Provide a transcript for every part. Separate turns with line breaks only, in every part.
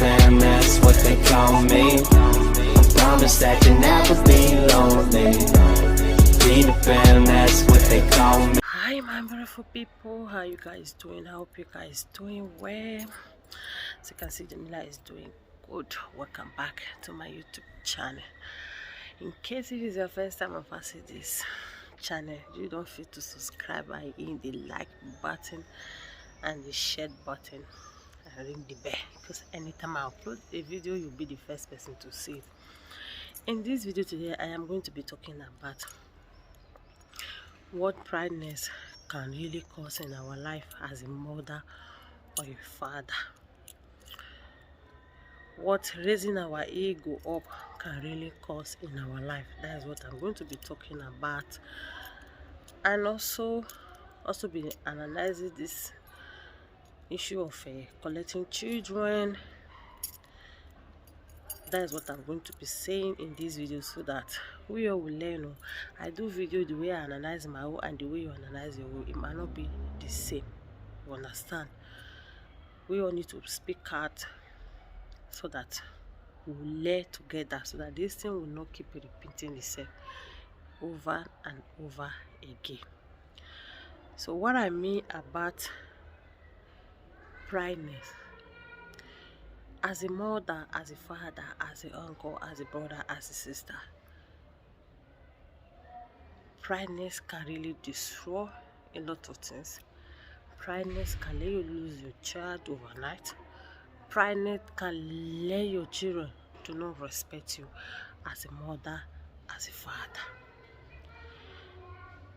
fam, that's what they call me. I promise that you'll never be lonely. Be the fam, that's what they call me.
Hi my beautiful people, how you guys doing? I hope you guys doing well. As you can see, Jamila is doing good. Welcome back to my YouTube channel. In case it is your first time of visiting this channel, you don't feel to subscribe by hitting the like button and the share button and ring the bell, because anytime I upload a video, you'll be the first person to see it. In this video today, I am going to be talking about what prideness can really cause in our life as a mother or a father. What raising our ego up can really cause in our life. That is what I'm going to be talking about, and also be analyzing this issue of collecting children. That is what I'm going to be saying in this video, so that we all will learn. I do video the way I analyze my own and the way you analyze your own, it might not be the same. You understand? We all need to speak out so that we will learn together, so that this thing will not keep repeating itself over and over again. So what I mean about prideness, as a mother, as a father, as an uncle, as a brother, as a sister, prideness can really destroy a lot of things. Prideness can let you lose your child overnight. Prideness can let your children to not respect you as a mother, as a father.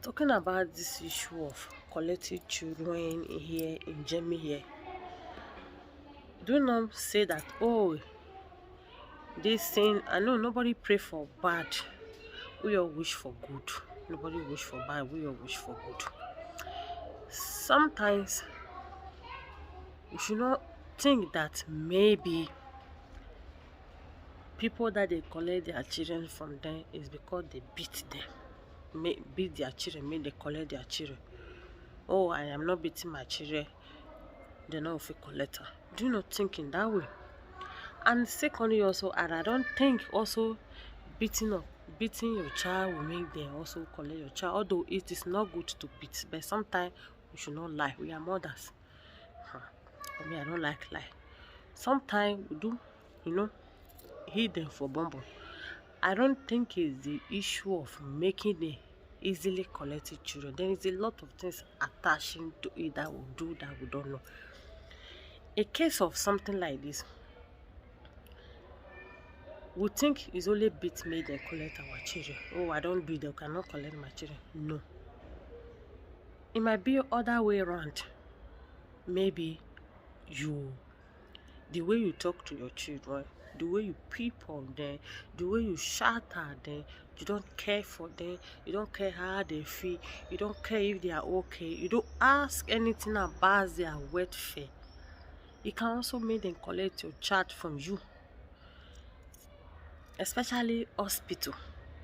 Talking about this issue of collecting children here in Germany here, do not say that, oh, this thing, I know nobody pray for bad, we all wish for good. Nobody wish for bad, we all wish for good. Sometimes you should not think that maybe people that they collect their children from them is because they beat them, beat their children, make they collect their children. Oh, I am not beating my children, they're not a collector. Do not think in that way. And secondly, also, and I don't think also beating your child will make them also collect your child. Although it is not good to beat, but sometimes we should not lie. We are mothers. For me, I don't like lie. Sometimes we do, hit them for bumble. I don't think it's the issue of making the easily collected children. There is a lot of things attaching to it that we do that we don't know. A case of something like this, we think it's only beat made and collect our children. Oh, I don't do it, they cannot collect my children. No. It might be other way around. Maybe the way you talk to your children, the way you peep on them, the way you shout at them, you don't care for them, you don't care how they feel, you don't care if they are okay, you don't ask anything about their welfare. It can also make them collect your child from you, especially hospital,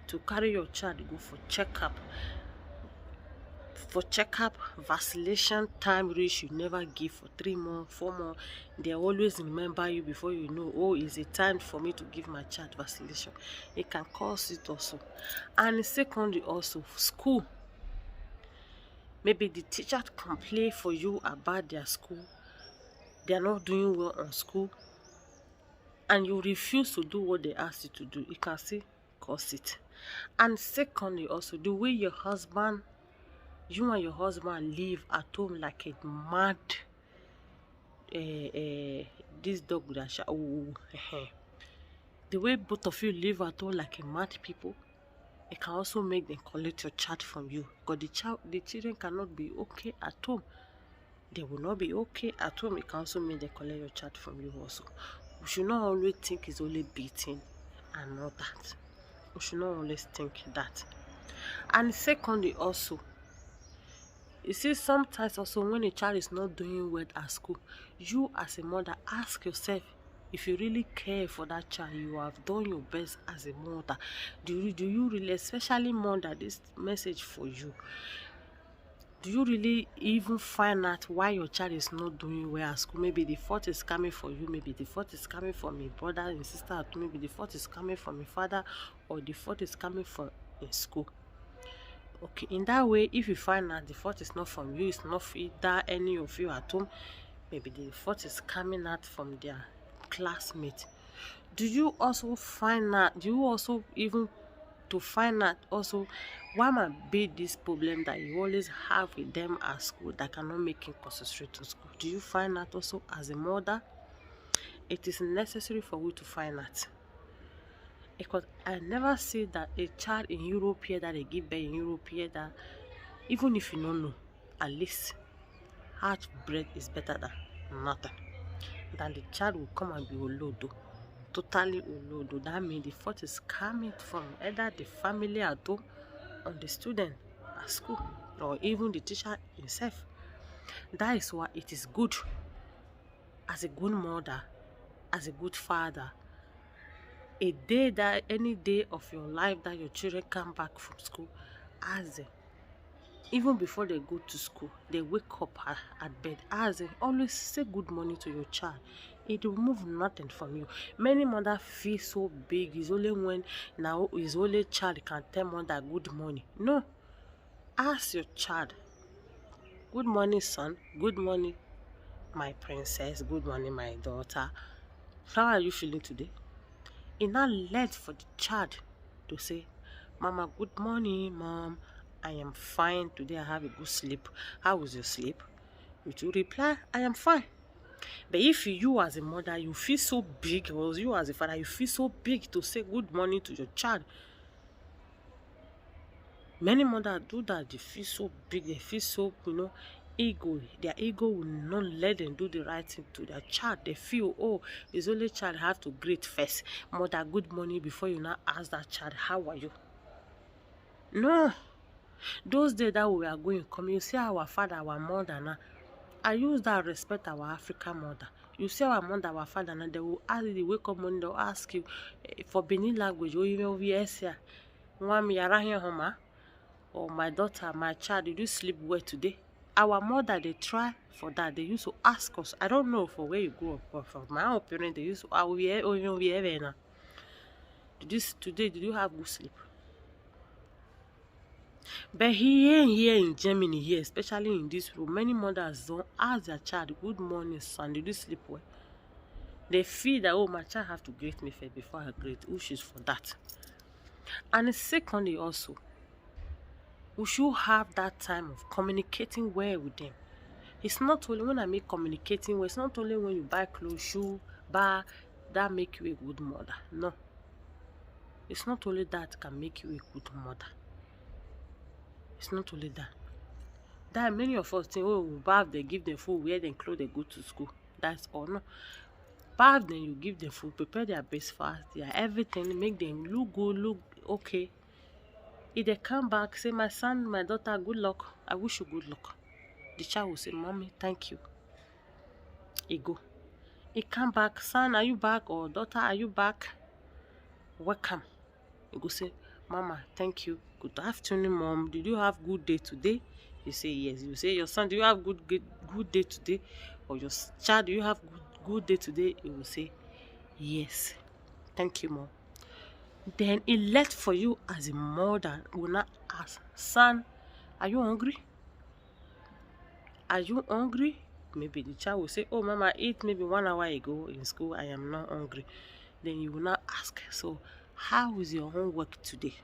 to carry your child go for checkup. For checkup, vaccination time reach, you never give for 3 months, 4 months. They always remember you before you know, oh, it's a time for me to give my child vaccination. It can cause it also. And secondly, also school. Maybe the teacher complain for you about their school. They are not doing well on school, and you refuse to do what they ask you to do. It can still cause it. And secondly, also the way you and your husband live at home like a mad this dog with a the way both of you live at home like a mad people, it can also make them collect your child from you, because the children cannot be okay at home. They will not be okay at home. It can also make them collect your child from you also. We should not always think it's only beating and not that. We should not always think that. And secondly, also, you see, sometimes also when a child is not doing well at school, you as a mother ask yourself, if you really care for that child, you have done your best as a mother. Do you really, especially mother, this message for you, Do you really even find out why your child is not doing well at school? Maybe the fault is coming from you, maybe the fault is coming from your brother and sister, maybe the fault is coming from your father, or the fault is coming from in school. Okay, in that way, if you find out the fault is not from you, it's not either any of you at home, maybe the fault is coming out from their classmate. Do you also find out, do you also even to find out also what might be this problem that you always have with them at school that cannot make him concentrate to school? Do you find out also as a mother? It is necessary for you to find out, because I never see that a child in Europe here that they give birth in Europe here, that even if you don't know, at least heart bread is better than nothing. Then the child will come and be olodo, totally olodo. That means the fault is coming from either the family at home or the student at school, or even the teacher himself. That is why it is good as a good mother, as a good father, a day that any day of your life that your children come back from school, ask them, even before they go to school, they wake up at bed, ask them, always say good morning to your child. It will remove nothing from you. Many mothers feel so big. It's only when now his only child can tell mother good morning. No, ask your child, good morning son, good morning my princess, good morning my daughter, how are you feeling today? It's not late for the child to say, mama, good morning mom, I am fine today, I have a good sleep. How was your sleep? You reply, I am fine. But if you as a mother, you feel so big, or you as a father, you feel so big to say good morning to your child. Many mothers do that. They feel so big, they feel so, ego. Their ego will not let them do the right thing to their child. They feel, oh, his only child have to greet first. Mother, good morning, before you now ask that child, how are you? No. Those days that we are going, come, you see our father, our mother now. I use that respect our African mother. You see our mother, our father now, they will ask you, wake up morning, they'll ask you, for Benin language, or even VS, or my daughter, my child, did you sleep well today? Our mother, they try for that. They used to ask us. I don't know for where you grew up, but from my opinion, they used to, today, did you have good sleep? But here in Germany, here, especially in this room, many mothers don't ask their child, good morning, son, did you sleep well? They feel that, oh, my child have to greet me first before I greet, which is for that. And secondly also, we should have that time of communicating well with them. It's not only when I make communicating well, it's not only when you buy clothes, shoe, bar, that make you a good mother. No. It's not only that can make you a good mother. It's not only that. That many of us think, oh, we bath, they give them food, wear them clothes, they go to school. That's all. No. Bath them, you give them food, prepare their breakfast, their everything, make them look good, look okay. If they come back, say, my son, my daughter, good luck. I wish you good luck. The child will say, mommy, thank you. He go. He come back, son, are you back? Or daughter, are you back? Welcome. He go say, mama, thank you. Good afternoon, mom. Did you have good day today? You say yes. You say, your son, do you have good day today? Or your child, do you have good day today? He will say yes. Thank you, mom. Then it left for you as a mother will not ask, son, are you hungry? Are you hungry? Maybe the child will say, oh, mama, eat maybe 1 hour ago in school. I am not hungry. Then you will not ask, so how is your homework today?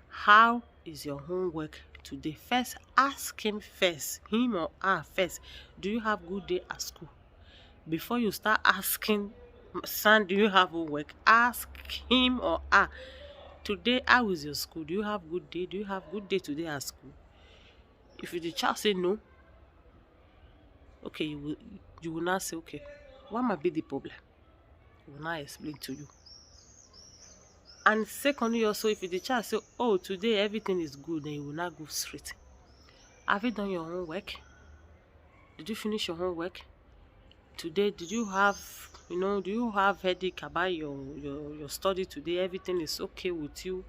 How is your homework today? First, ask him first, him or her first. Do you have good day at school? Before you start asking, son, do you have homework? Ask him or her, today, how is your school? Do you have good day? Do you have good day today at school? If the child say no, okay, you will not say, okay, what might be the problem? I will not explain to you. And secondly, also, if the child say, oh, today everything is good, then you will not go straight. Have you done your homework? Did you finish your homework? Today, did you have, do you have headache about your study today? Everything is okay with you?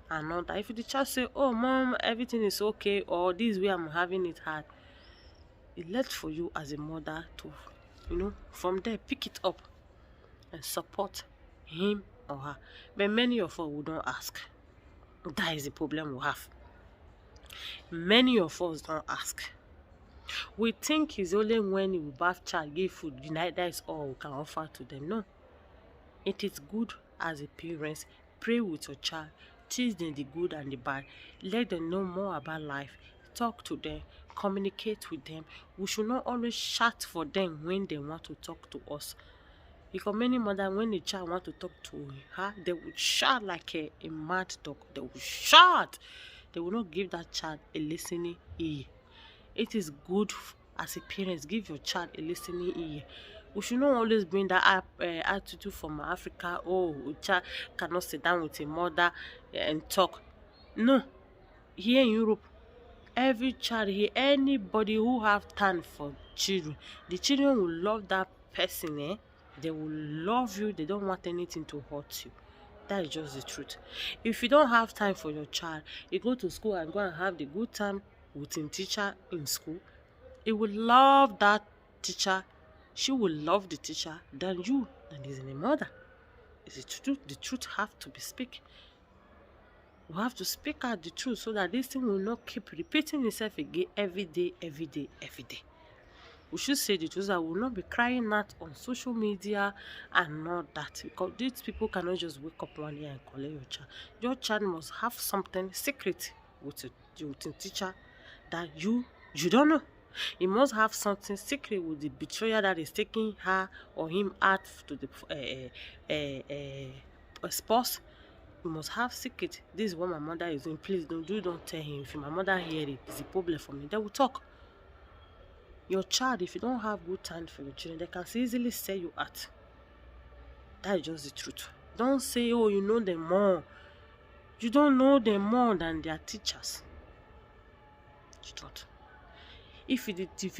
and not that. If the child say, oh mom, everything is okay, or this way I'm having it hard, it's left for you as a mother to, from there pick it up and support him or her. But many of us will not ask. That is the problem we have. Many of us don't ask. We think it's only when we bath child, give food, that is all we can offer to them. No. It is good as a parent, pray with your child, teach them the good and the bad, let them know more about life, talk to them, communicate with them. We should not always shout for them when they want to talk to us. Because many mothers, when the child want to talk to her, they will shout like a mad dog. They will shout. They will not give that child a listening ear. It is good as a parent, give your child a listening ear. We should not always bring that attitude from Africa. Oh, a child cannot sit down with a mother and talk. No. Here in Europe, every child here, anybody who have time for children, the children will love that person. They will love you. They don't want anything to hurt you. That is just the truth. If you don't have time for your child, you go to school and go and have the good time with a teacher in school. He will love that teacher. She will love the teacher than you, than is a mother. Is the truth? The truth have to be speak. We have to speak out the truth so that this thing will not keep repeating itself again every day, every day, every day. We should say the truth. I will not be crying out on social media and not that, because these people cannot just wake up one day and collect your child. Your child must have something secret with the teacher that you don't know. He must have something secret with the betrayer that is taking her or him out to the spouse. You must have secret. This is what my mother is doing. Please don't tell him. If my mother hear it, it's a problem for me. They will talk. Your child, if you don't have good time for your children, they can easily sell you out. That is just the truth. Don't say, oh, you know them more. You don't know them more than their teachers. You don't. If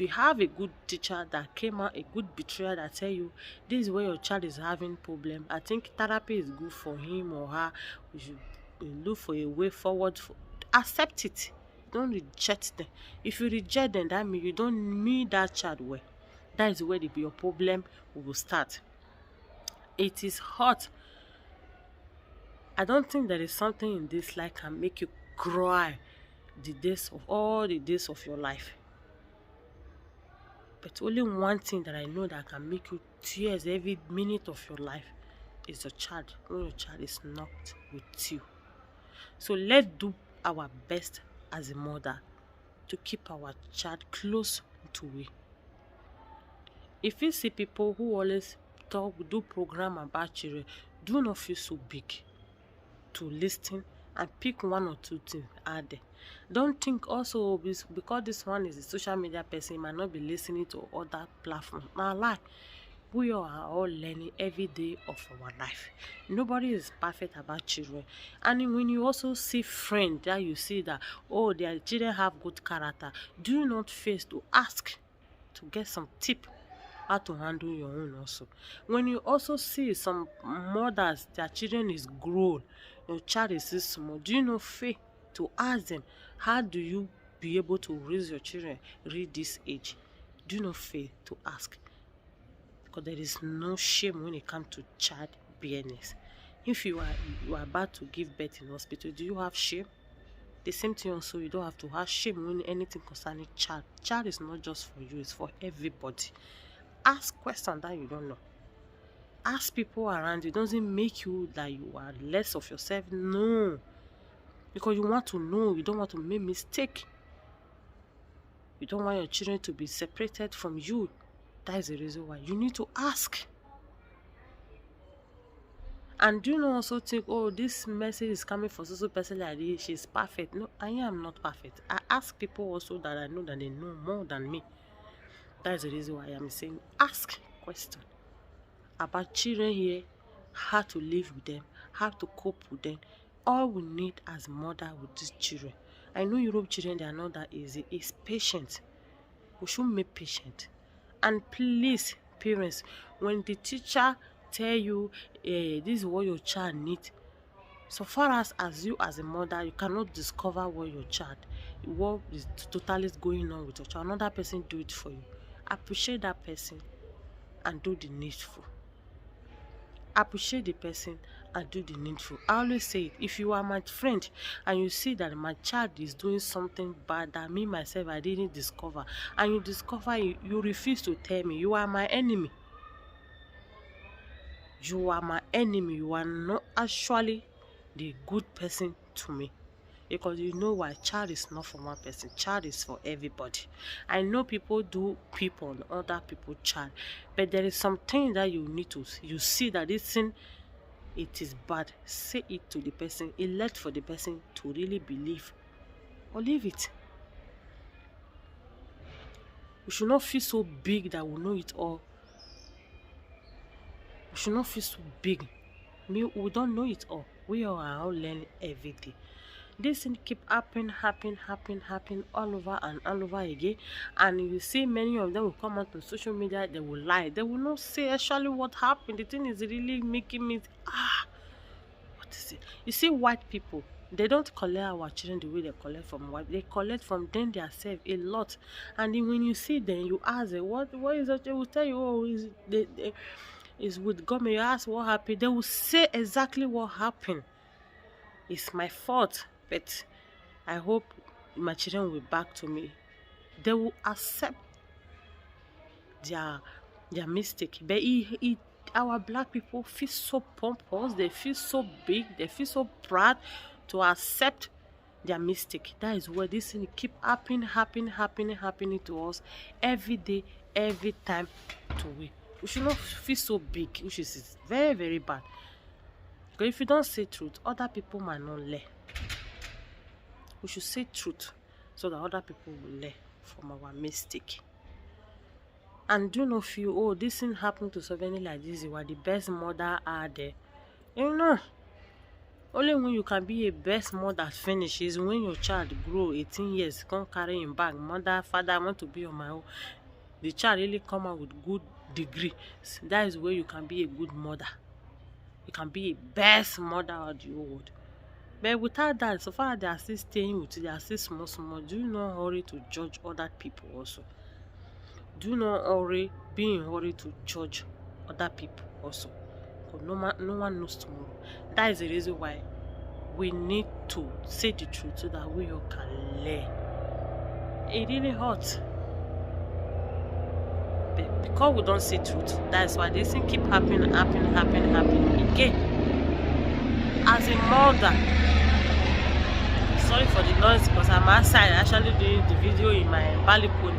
you have a good teacher that came out, a good betrayer that tell you, this is where your child is having problem, I think therapy is good for him or her. You should look for a way forward. Accept it. Don't reject them. If you reject them, that means you don't meet that child well. That is where your problem will start. It is hot. I don't think there is something in this life can make you cry all the days of your life. But only one thing that I know that can make you tears every minute of your life is your child. When your child is not with you. So let's do our best as a mother to keep our child close to we. If you see people who always do program about children, do not feel so big to listen and pick one or two things out there. Don't think also because this one is a social media person, he might not be listening to other platforms. Now lie. We are all learning every day of our life. Nobody is perfect about children. And when you also see friends that you see that, oh, their children have good character, do not face to ask to get some tip how to handle your own also. When you also see some mothers, their children is grown, your child is still small, do you not fail to ask them, how do you be able to raise your children reach this age? Do not fail to ask. Because there is no shame when it comes to child bearness. If you are about to give birth in hospital, do you have shame? The same thing also, you don't have to have shame when anything concerning child. Child is not just for you, it's for everybody. Ask questions that you don't know. Ask people around you. It doesn't make you that you are less of yourself. No. Because you want to know, you don't want to make mistake. You don't want your children to be separated from you. That is the reason why you need to ask. And do not also think, oh, this message is coming for so person like this, she's perfect. No, I am not perfect. I ask people also that I know that they know more than me. That is the reason why I am saying ask questions about children here, how to live with them, how to cope with them. All we need as mother with these children. I know Europe children, they are not that easy. It's patient. We should be patient. And please, parents, when the teacher tell you this is what your child needs, So far as you as a mother, you cannot discover what is totally going on with your child. Another person do it for you. Appreciate that person and do the needful. Appreciate the person and do the needful. I always say it. If you are my friend and you see that my child is doing something bad that me myself I didn't discover, and you discover you refuse to tell me, you are my enemy. You are my enemy. You are not actually the good person to me. Because you know why? Child is not for one person. Child is for everybody. I know people do people on other people's child, but there is something that you need to you see that this thing it is bad. Say it to the person. Elect for the person to really believe or leave it. We should not feel so big that we know it all. We should not feel so big. We don't know it all. We are all learning every day. This thing keep happening all over and all over again. And you see many of them will come out on social media, they will lie. They will not say actually what happened. The thing is really making me what is it? You see, white people, they don't collect our children the way they collect from white. They collect from them themselves a lot. And then when you see them, you ask them, what is it? They will tell you, oh, is with government. You ask what happened, they will say exactly what happened. It's my fault, but I hope my children will back to me. They will accept their mistake. But our black people feel so pompous, they feel so big, they feel so proud to accept their mistake. That is where this thing keep happening to us every day, every time to we. We should not feel so big, which is very, very bad. Because if you don't say truth, other people might not learn. We should say truth so that other people will learn from our mistake. And do not feel, oh, this thing happened to somebody like this, you are the best mother out there. You know, only when you can be a best mother finish is when your child grow 18 years, come carry him back. Mother, father, I want to be on my own. The child really come out with good degree. That is where you can be a good mother. You can be a best mother of the world. But without that, so far they are still staying with you, they are still small. Do not hurry to judge other people also. Do not be in hurry to judge other people also. Because no one knows tomorrow. That is the reason why we need to say the truth so that we all can learn. It really hurts. But because we don't say truth, that's why this thing keep happening again. As a mother, sorry for the noise because I'm outside actually doing the video in my balcony.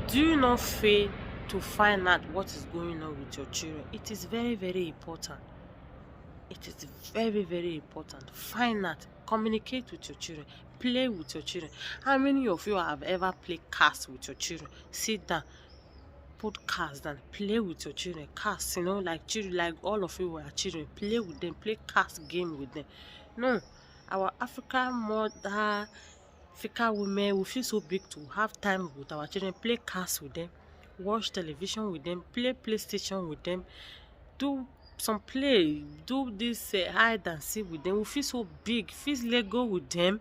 Do not fail to find out what is going on with your children. It is very, very important. It is very, very important. Find out. Communicate with your children. Play with your children. How many of you have ever played cards with your children? Sit down, put cards down, play with your children. Cards, like children, like all of you are children. Play with them. Play cards game with them. No, our African mother, African women, we feel so big to have time with our children. Play cards with them. Watch television with them. Play PlayStation with them. Do some play, do this hide and seek with them. We feel so big. Feel Lego with them,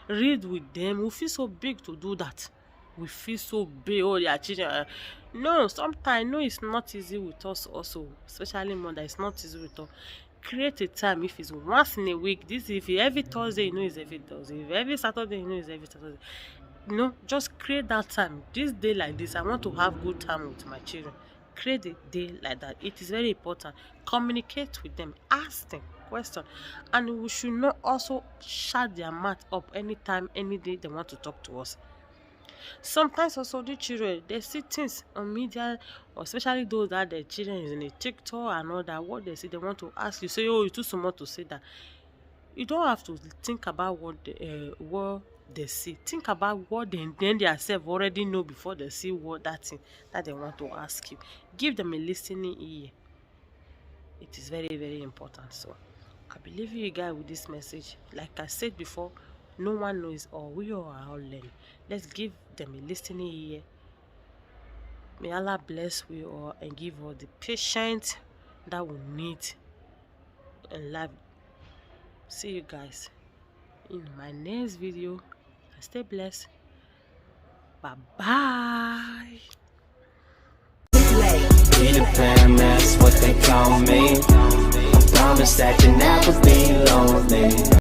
read with them. We feel so big to do that. We feel so big. Oh, their children. No, sometimes it's not easy with us also, especially mother. It's not easy with us. Create a time. If it's once in a week, if every Thursday, it's every Thursday. If every Saturday, it's every Saturday. Just create that time. This day like this, I want to have good time with my children. Create a day like that. It is very important. Communicate with them. Ask them questions. And we should not also shut their mouth up anytime, any day they want to talk to us. Sometimes also the children, they see things on media, or especially those that their children is in a TikTok and all that. What they see, they want to ask you. Say, oh, you're too small to say that. You don't have to think about what they see. Think about what they themselves already know before they see what that thing that they want to ask you. Give them a listening ear. It is very, very important. So I believe you guys with this message. Like I said before, no one knows all. We all are all learning. Let's give them a listening ear. May Allah bless we all and give all the patience that we need in life See you guys in my next video. Stay blessed. Bye bye.
Peter Pan, that's what they call me. I promise that you'll never be lonely.